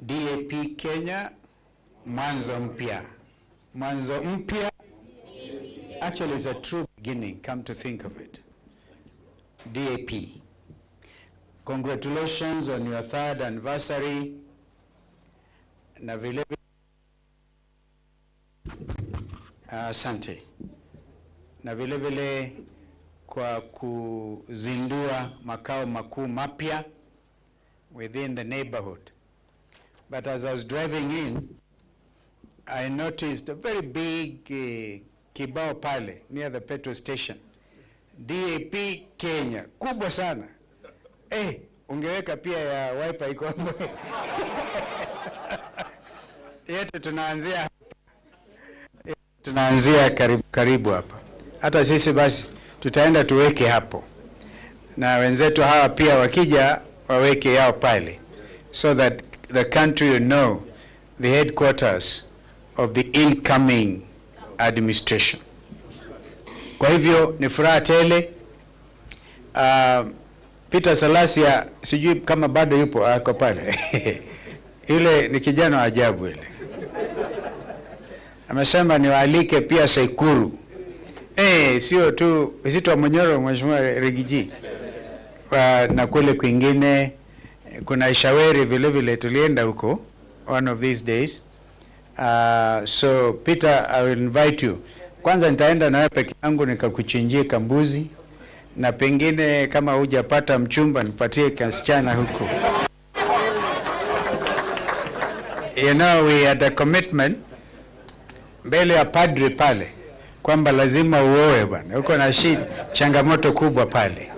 DAP Kenya, mwanzo mpya. Mwanzo mpya actually is a true beginning, come to think of it. DAP, congratulations on your 3rd anniversary. Na vile asante. Na vile vile kwa kuzindua makao makuu mapya within the neighborhood. But as I was driving in, I noticed a very big kibao pale near the petrol station. DAP Kenya, kubwa sana. Ungeweka pia ya wiper iko hapo. Yetu tunaanzia karibu hapa. Hata sisi basi tutaenda tuweke hapo. Na wenzetu hawa pia wakija waweke yao pale. So that the country will know the headquarters of the incoming administration. Kwa hivyo ni furaha tele. Peter Salasia sijui kama bado yupo ako pale. Ile ni kijana wa ajabu ile. Amesema niwaalike pia Sekuru. Sio tu Zito wa Munyoro, Mheshimiwa Rigiji. Na kule kwingine kuna Ishaweri vile vile tulienda huko one of these days. So Peter, I will invite you. Kwanza nitaenda na wewe peke yangu nikakuchinjie kambuzi, na pengine kama hujapata mchumba nipatie kasichana huko. You know, we had a commitment mbele ya padri pale kwamba lazima uoe bwana. Huko na changamoto kubwa pale.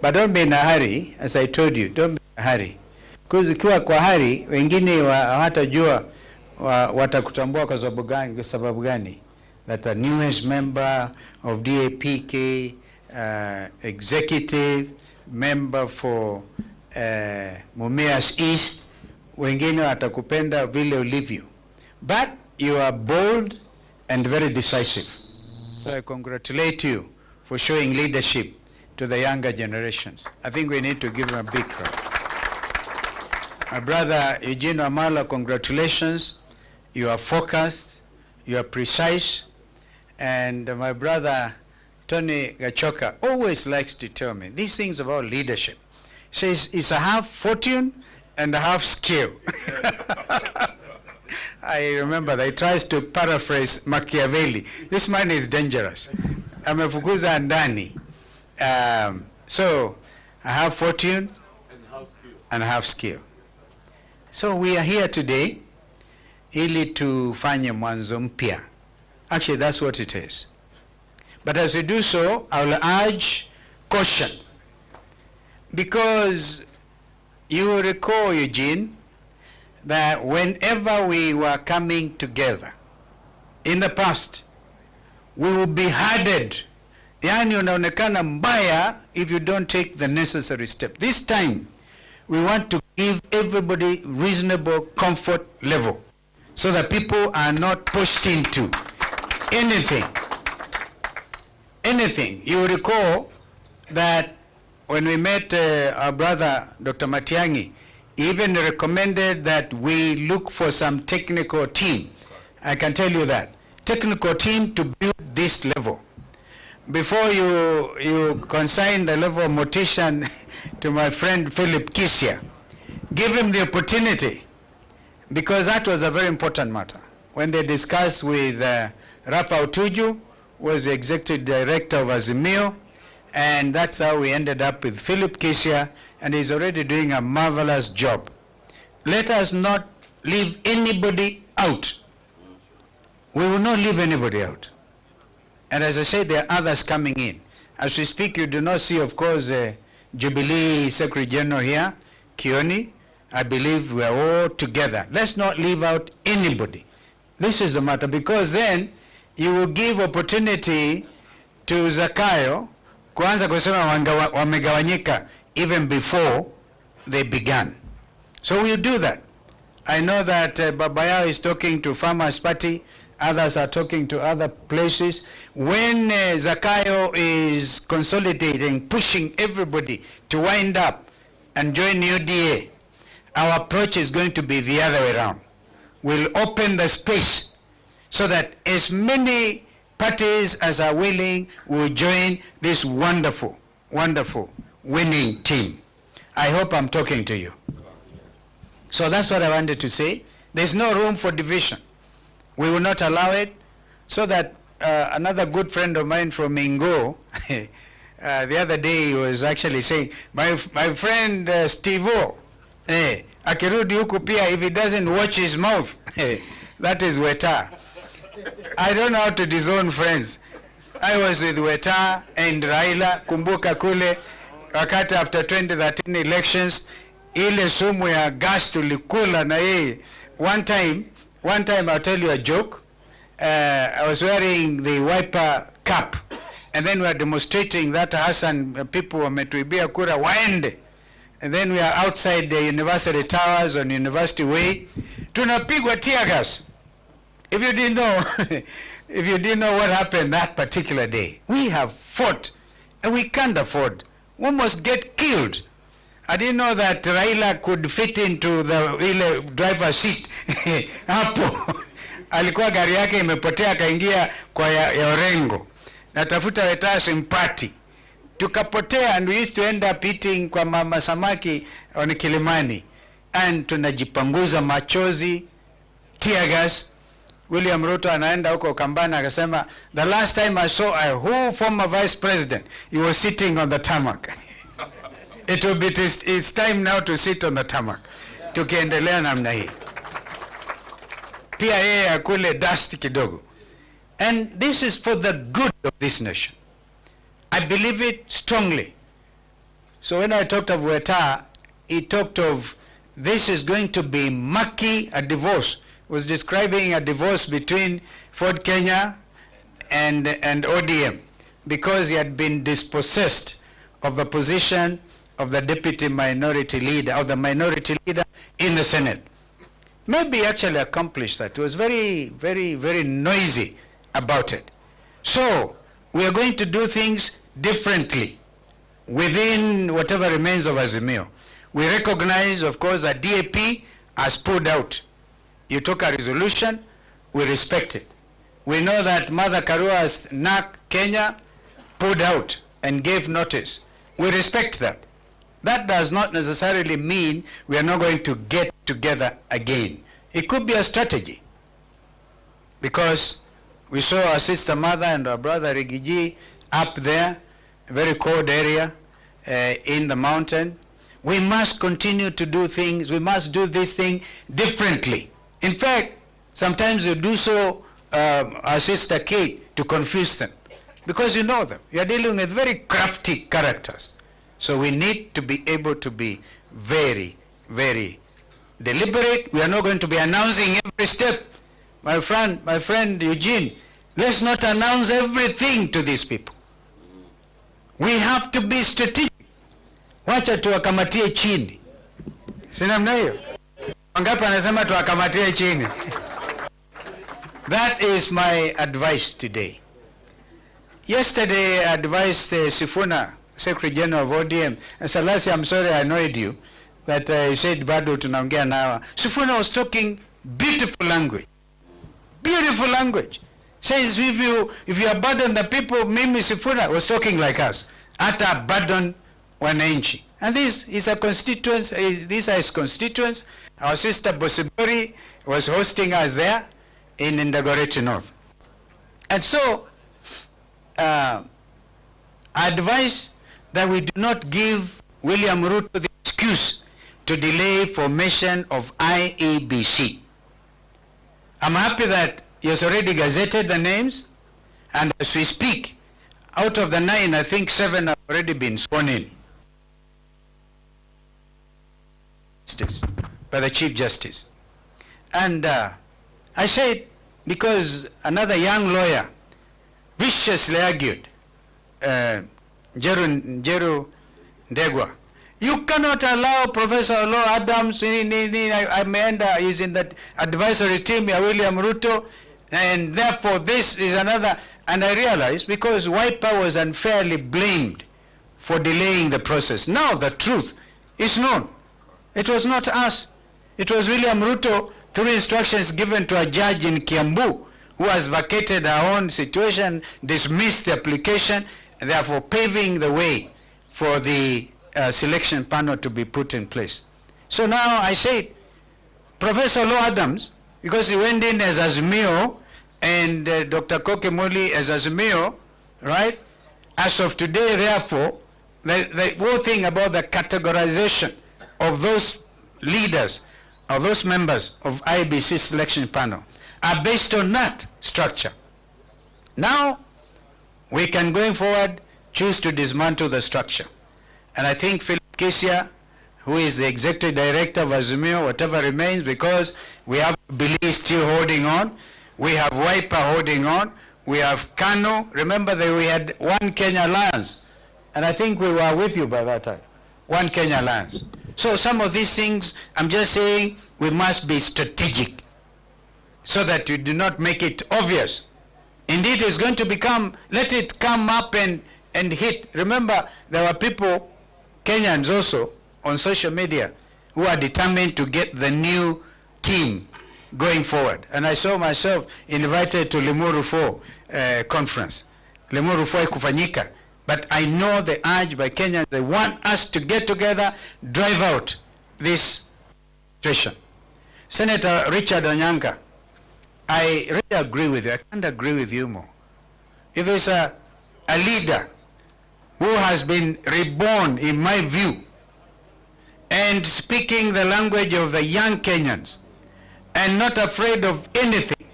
But don't be in a hurry, as I told you, don't be in a hurry. Because ukiwa kwa hurry, wengine hawatajua watakutambua kwa sababu gani. That the newest member of DAPK, executive member for Mumias East, wengine watakupenda vile ulivyo. But you are bold and very decisive. So I congratulate you for showing leadership to the younger generations. I think we need to give them a big clap. My brother Eugene Amala, congratulations. You are focused, you are precise, and my brother Tony Gachoka always likes to tell me these things about leadership. He says it's a half fortune and a half skill. I remember that he tries to paraphrase Machiavelli. This man is dangerous. Amefukuza ndani. So I have fortune and half skill. So we are here today ili tufanye mwanzo mpya. Actually, that's what it is. But as we do so, I will urge caution. Because you will recall, Eugene, that whenever we were coming together in the past, we will be hardened. Yani unaonekana mbaya if you don't take the necessary step. This time, we want to give everybody reasonable comfort level so that people are not pushed into anything. Anything. You will recall that when we met our brother, Dr. Matiang'i, he even recommended that we look for some technical team. I can tell you that. Technical team to build this level. Before you consign the level of mortician to my friend Philip Kisia, give him the opportunity, because that was a very important matter. When they discussed with Rafa Utuju, was the executive director of Azimio, and that's how we ended up with Philip Kisia, and he's already doing a marvelous job. Let us not leave anybody out. We will not leave anybody out. And as I said, there are others coming in. As we speak, you do not see, of course, Jubilee Secretary General here, Kioni. I believe we are all together. Let's not leave out anybody. This is the matter, because then you will give opportunity to Zakayo kuanza kusema wamegawanyika even before they began. So we'll do that. I know that Babayao is talking to Farmers Party, others are talking to other places. When Zakayo is consolidating, pushing everybody to wind up and join UDA, our approach is going to be the other way around. We'll open the space so that as many parties as are willing will join this wonderful, wonderful winning team. I hope I'm talking to you. So that's what I wanted to say. There's no room for division. We will not allow it, so that another good friend of mine from Ingo, the other day he was actually saying, my friend Steve-O, akirudi huku pia, if he doesn't watch his mouth, that is Weta. I don't know how to disown friends. I was with Weta and Raila, kumbuka kule, wakati after 2013 elections, ile sumu ya gas tulikula na yeye. One time I'll tell you a joke. I was wearing the wiper cap, and then we are demonstrating that Hassan people wametuibia kura waende. And then we are outside the university towers on University Way. Tunapigwa tear gas. If you didn't know what happened that particular day, we have fought, and we can't afford. We must get killed. I didn't know that Raila could fit into the driver's seat. Hapo alikuwa gari yake imepotea, akaingia kwa ya Orengo. Natafuta Weta simpati. Tukapotea, and we used to end up eating kwa mama samaki on Kilimani. And tunajipanguza machozi, tear gas. William Ruto anaenda huko Kambana akasema, the last time I saw a whole former vice president, he was sitting on the tarmac. It's time now to sit on the tarmac. Tukiendelea namna hii. Pia yeye akule dust kidogo. And this is for the good of this nation. I believe it strongly. So when I talked of Weta, he talked of this is going to be murky, a divorce. Was describing a divorce between Ford Kenya and ODM, because he had been dispossessed of the position of the deputy minority leader, or the minority leader in the Senate. Maybe he actually accomplished that. He was very, very, very noisy about it. So we are going to do things differently within whatever remains of Azimio. We recognize, of course, that DAP has pulled out. You took a resolution, we respect it. We know that Mother Karua's NAC Kenya pulled out and gave notice. We respect that. That does not necessarily mean we are not going to get together again. It could be a strategy, because we saw our sister mother and our brother Rigiji up there, a very cold area in the mountain. We must continue to do things. We must do this thing differently. In fact, sometimes you do so, our sister Kate, to confuse them, because you know them. You are dealing with very crafty characters. So we need to be able to be very, very deliberate. We are not going to be announcing every step. My friend Eugene, let's not announce everything to these people. We have to be strategic. Wacha tuwakamatie chini. Sina mna hiyo? Wangapi anasema tuwakamatie chini? That is my advice today. Yesterday I advised Sifuna, Secretary General of ODM, and Salasi, I'm sorry I annoyed you, but I said bado tunaongea na Sifuna was talking beautiful language. Beautiful language. Says if you abandon the people, Mimi Sifuna was talking like us. Ata abandon wananchi. And this is a constituents, these are his constituents. Our sister Bosibori was hosting us there in Ndagoreti North. And so, I advise that we do not give William Ruto the excuse to delay formation of IEBC. I'm happy that he has already gazetted the names, and as we speak, out of the 9, I think 7 have already been sworn in by the Chief Justice. And I said, because another young lawyer viciously argued, Njeru Ndegwa, you cannot allow Professor Olo Adams, he's in the advisory team, William Ruto, and therefore this is another. And I realized, because Wiper was unfairly blamed for delaying the process. Now the truth is known. It was not us. It was William Ruto, through instructions given to a judge in Kiambu, who has vacated her own situation, dismissed the application, and therefore paving the way for the selection panel to be put in place. So now I say, Professor Law Adams, because he went in as Azimio, and Dr. Kokemoli as Azimio, right? As of today, therefore, the whole thing about the categorization of those leaders, of those members of IEBC selection panel, are based on that structure. Now, we can, going forward, choose to dismantle the structure. And I think Philip Kisia, who is the executive director of Azimio, whatever remains, because we have Billy still holding on, we have Wiper holding on, we have Kano. Remember that we had One Kenya Alliance, and I think we were with you by that time. One Kenya Alliance. So some of these things, I'm just saying, we must be strategic so that we do not make it obvious. Indeed, it's going to become, let it come up and hit. Remember, there were people, Kenyans also, on social media, who are determined to get the new team going forward. And I saw myself invited to Limuru 4 conference. Limuru 4 kufanyika. But I know the urge by Kenyans, they want us to get together, drive out this situation. Senator Richard Onyanka, I really agree with you. I can't agree with you more. If there's a leader who has been reborn, in my view, and speaking the language of the young Kenyans, and not afraid of anything,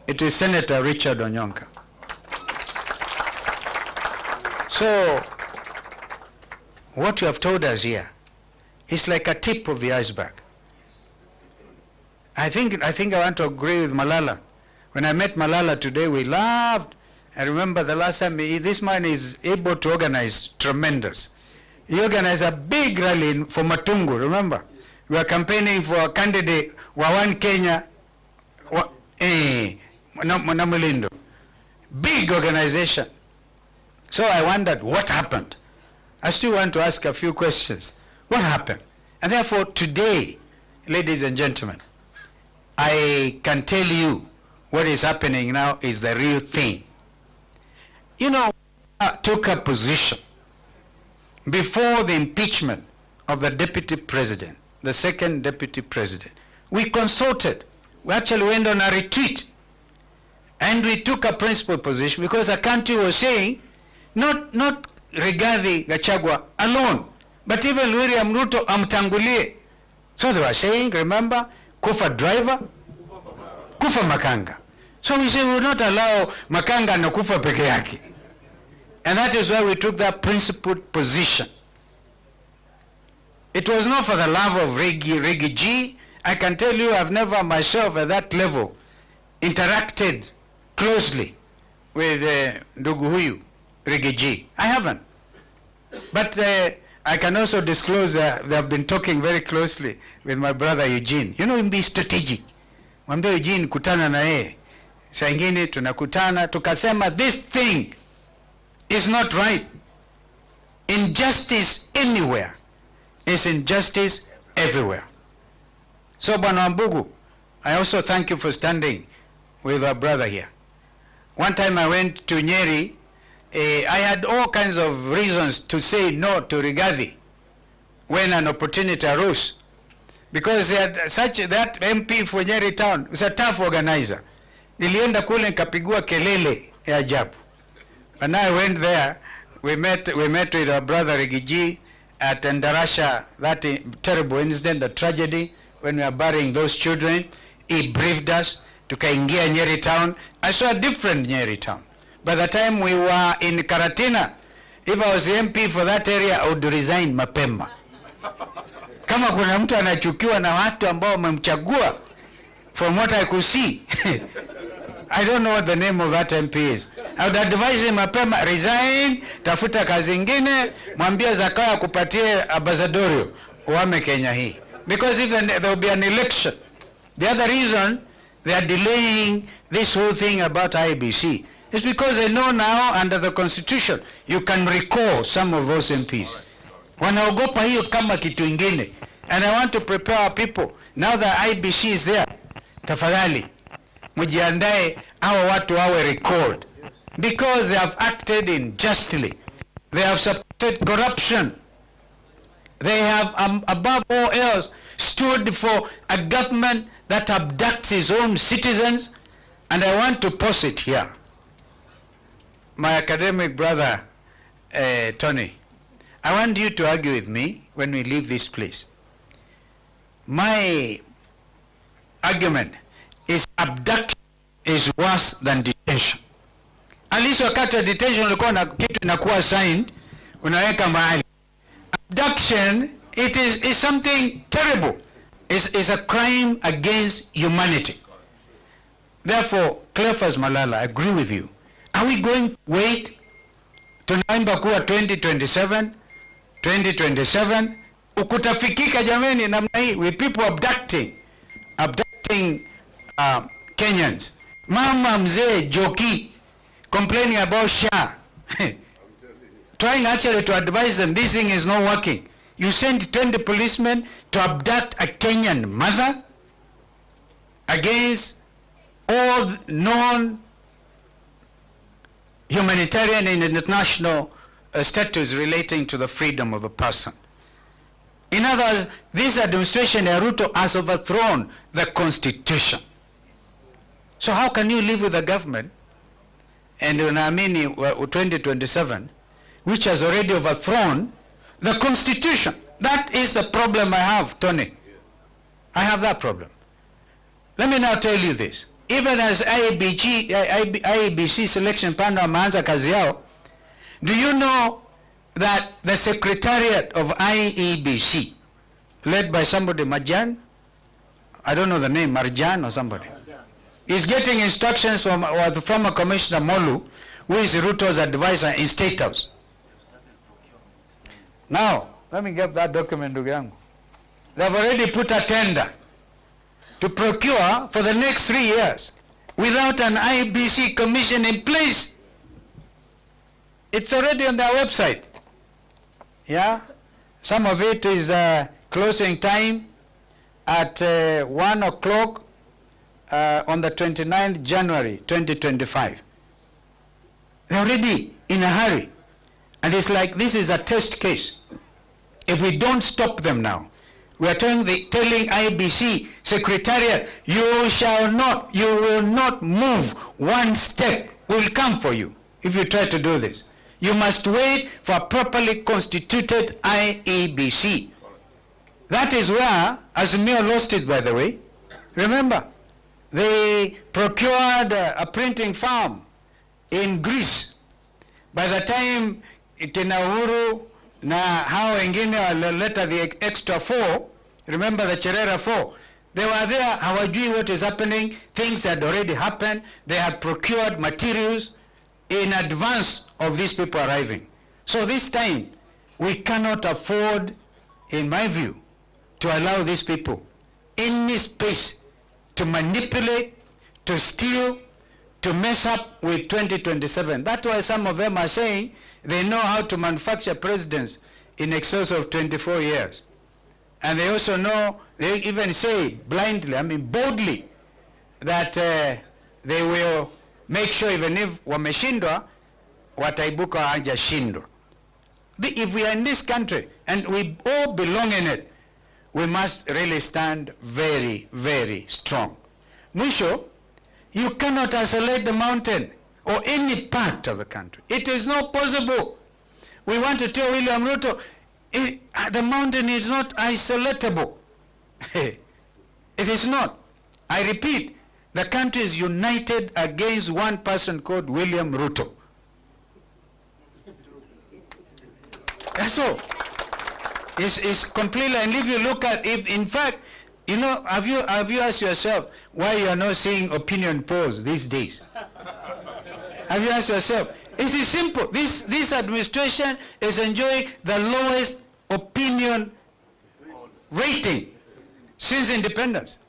it is Senator Richard Onyanka. So, what you have told us here is like a tip of the iceberg. I think I want to agree with Malala. When I met Malala today, we laughed. I remember the last time, this man is able to organize tremendous. He organized a big rally for Matungu, remember? We were campaigning for a candidate, One Kenya, Namulindo. Big organization. So I wondered, what happened? I still want to ask a few questions. What happened? And therefore today, ladies and gentlemen, I can tell you what is happening now is the real thing. You know, I took a position before the impeachment of the deputy president, the second deputy president. We consulted. We actually went on a retreat. And we took a principal position because the country was saying, not Rigathi Gachagua alone, but even William Ruto amtangulie. So they were saying, remember, kufa driver, kufa makanga. So we say we will not allow makanga na kufa peke yake. And that is why we took that principled position. It was not for the love of Regi G. I can tell you I've never myself at that level interacted closely with ndugu huyu Regi G. I haven't. But I can also disclose that they have been talking very closely with my brother Eugene. You know, be strategic. Mwambie Eugene kutana na yeye. Saa ingine tunakutana tukasema this thing is not right. Injustice anywhere is injustice everywhere. So Bwana Wambugu, I also thank you for standing with our brother here. One time I went to Nyeri. I had all kinds of reasons to say no to Rigathi when an opportunity arose. Because that MP for Nyeri town was a tough organizer. Nilienda kule nikapigua kelele ya ajabu. When I went there, we met with our brother Rigiji at Ndarasha, that terrible incident, the tragedy, when we were burying those children. He briefed us, tukaingia Nyeri town. I saw a different Nyeri town. By the time we were in Karatina, if I was the MP for that area, I would resign mapema. Kama kuna mtu anachukiwa na watu ambao wamemchagua, from what I could see, I don't know what the name of that MP is. I would advise him mapema, resign, tafuta kazi ingine, mwambie Zakaya kupatie ambassadorio, uame Kenya hii. Because even there will be an election. The other reason they are delaying this whole thing about IEBC is because they know now under the constitution you can recall some of those MPs. Wanaogopa hiyo kama kitu ingine. And I want to prepare our people. Now that IBC is there, tafadhali, mujiandae hawa watu wawe recalled. Because they have acted unjustly. They have supported corruption. They have, above all else, stood for a government that abducts its own citizens. And I want to pose it here. My academic brother, Tony, I want you to argue with me when we leave this place. My argument is abduction is worse than detention. At least wakati wa detention ulikuwa na kitu inakuwa signed, unaweka mahali. Abduction, it is something terrible. It's a crime against humanity. Therefore, Cleophas Malala, I agree with you. Are we going to wait tunaimba kuwa 2027 ukutafikika jameni namna hii with people abducting Kenyans. Mama mzee Joki complaining about SHA trying actually to advise them this thing is not working. You send 20 policemen to abduct a Kenyan mother against all known humanitarian and international statutes relating to the freedom of the person. In other words, this administration, Ruto, has overthrown the constitution. So how can you live with a government, and unaamini 2027, which has already overthrown the constitution? That is the problem I have, Tony. I have that problem. Let me now tell you this. Even as IEBC selection panel wameanza kazi yao, do you know that the secretariat of IEBC, led by somebody, Marjan, I don't know the name, Marjan or somebody, is getting instructions from the former Commissioner Molu, who is Ruto's advisor in State House. Now, let me get that document, ndugu yangu. They've already put a tender to procure for the next 3 years without an IBC commission in place. It's already on their website. Yeah? Some of it is closing time at 1 o'clock on the 29th January 2025. They're already in a hurry. And it's like this is a test case. If we don't stop them now, we are telling IBC Secretariat, you will not move one step. We will come for you if you try to do this. You must wait for a properly constituted IEBC. That is where Azimio lost it, by the way. Remember, they procured a printing farm in Greece. By the time kina Uhuru na hao wengine walileta the extra 4, remember the Cherera 4, they were there, hawajui what is happening, things had already happened, they had procured materials in advance of these people arriving. So this time, we cannot afford, in my view, to allow these people any space to manipulate, to steal, to mess up with 2027. That's why some of them are saying they know how to manufacture presidents in excess of 24 years. And they also know, they even say blindly, I mean boldly, that they will make sure even if wameshindwa, wataibuka hawajashindwa. If we are in this country and we all belong in it, we must really stand very, very strong. Mwisho, you cannot isolate the mountain or any part of the country. It is not possible. We want to tell William Ruto, the mountain is not isolatable. It is not. I repeat, the country is united against one person called William Ruto. That's all. It's completely, and if you look at, if in fact, you know, have you asked yourself why you are not seeing opinion polls these days? Have you asked yourself? It is simple. This administration is enjoying the lowest opinion rating since independence.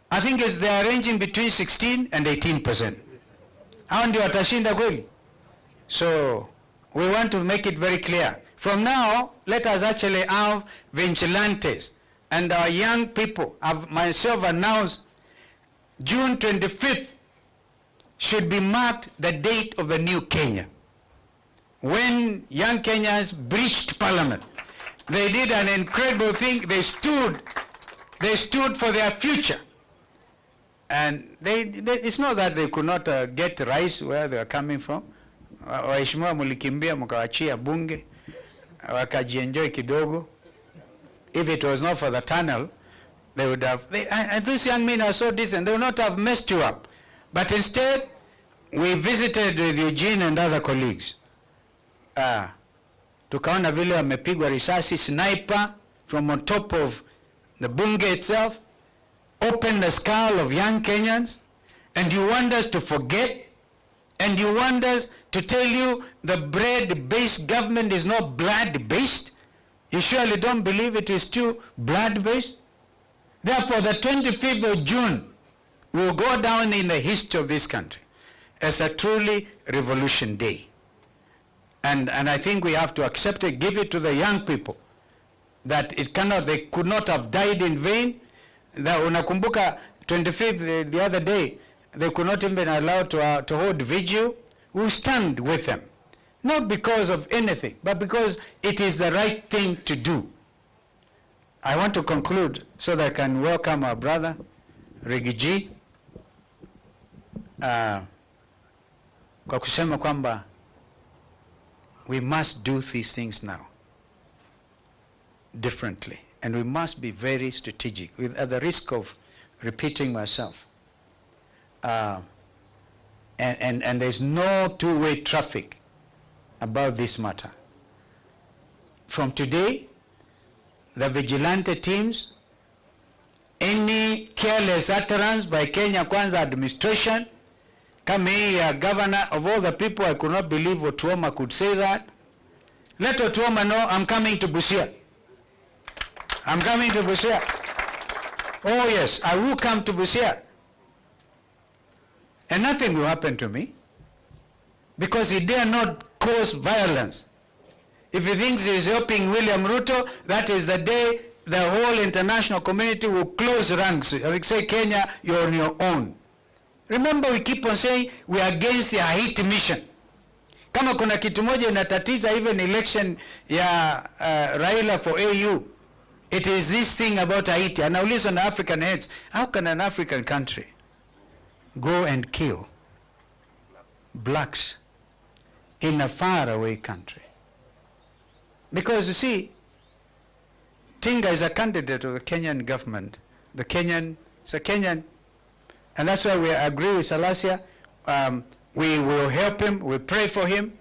I think they are ranging between 16 and 18%. Hao ndio watashinda kweli? So we want to make it very clear. From now, let us actually have vigilantes and our young people, I've myself announced June 25th should be marked the date of the new Kenya, when young Kenyans breached parliament. They did an incredible thing. They stood for their future. And it's not that they could not get rice where they were coming from. Waheshimiwa mulikimbia mkawachia bunge, wakajienjoy kidogo. If it was not for the tunnel, they would have, and these young men are so decent, they would not have messed you up. But instead, we visited with Eugene and other colleagues. Tukaona vile wamepigwa risasi, sniper from on top of the bunge itself, opened the skull of young Kenyans, and you want us to forget, and you want us to tell you the bread-based government is not blood-based? You surely don't believe it is still blood-based? Therefore, the 25th of June will go down in the history of this country as a truly revolution day. And I think we have to accept it, give it to the young people, that they could not have died in vain. That unakumbuka 25th, the other day, they could not even be allowed to hold vigil. We stand with them, not because of anything, but because it is the right thing to do. I want to conclude so that I can welcome our brother, Rigiji, kwa kusema kwamba we must do these things now differently, and we must be very strategic, at the risk of repeating myself. And there's no two-way traffic about this matter. From today, the vigilante teams, any careless utterance by Kenya Kwanza administration, come here, governor of all the people, I could not believe Otuoma could say that. Let Otuoma know I'm coming to Busia. I'm coming to Busia. Oh yes, I will come to Busia. And nothing will happen to me, because he dare not cause violence. If he thinks he is helping William Ruto, that is the day the whole international community will close ranks. I will say, Kenya, you're on your own. Remember, we keep on saying we are against the Haiti mission. Kama kuna kitu moja inatatiza even election ya Raila for AU, it is this thing about Haiti. Anauliza na African heads, how can an African country go and kill blacks in a faraway country? Because you see, Tinga is a candidate of the Kenyan government. It's a Kenyan, and that's why we agree with Salasia. We will help him, we pray for him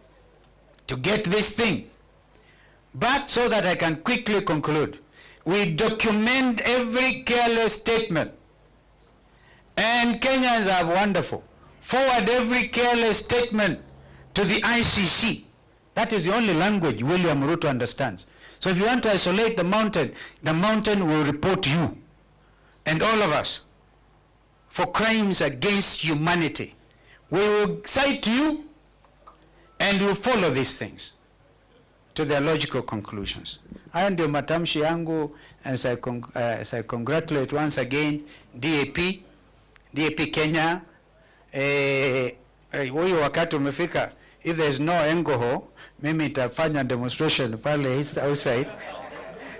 to get this thing. But so that I can quickly conclude, we document every careless statement. And Kenyans are wonderful. Forward every careless statement to the ICC. That is the only language William Ruto understands. So if you want to isolate the mountain will report you and all of us for crimes against humanity. We will cite you and we'll follow these things to their logical conclusions. Hayo ndio matamshi yangu, as I congratulate once again DAP Kenya. Huyo wakati umefika, if there is no alcohol, mimi itafanya demonstration pale outside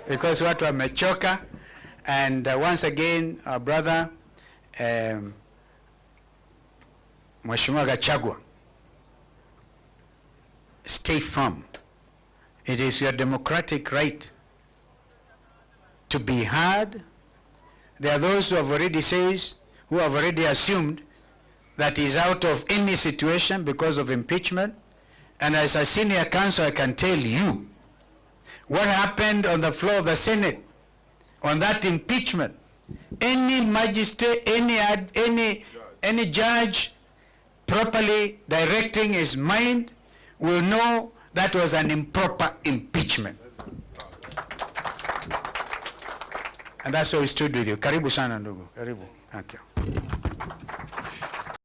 because watu wamechoka. And once again, our brother Mheshimiwa Gachagua, stay firm. It is your democratic right to be heard. There are those who have already assumed that he's out of any situation because of impeachment. And as a senior counsel, I can tell you what happened on the floor of the Senate on that impeachment. Any magistrate, any judge properly directing his mind will know that was an improper impeachment. And that's why we stood with you. Karibu sana ndugu. Karibu. Thank you.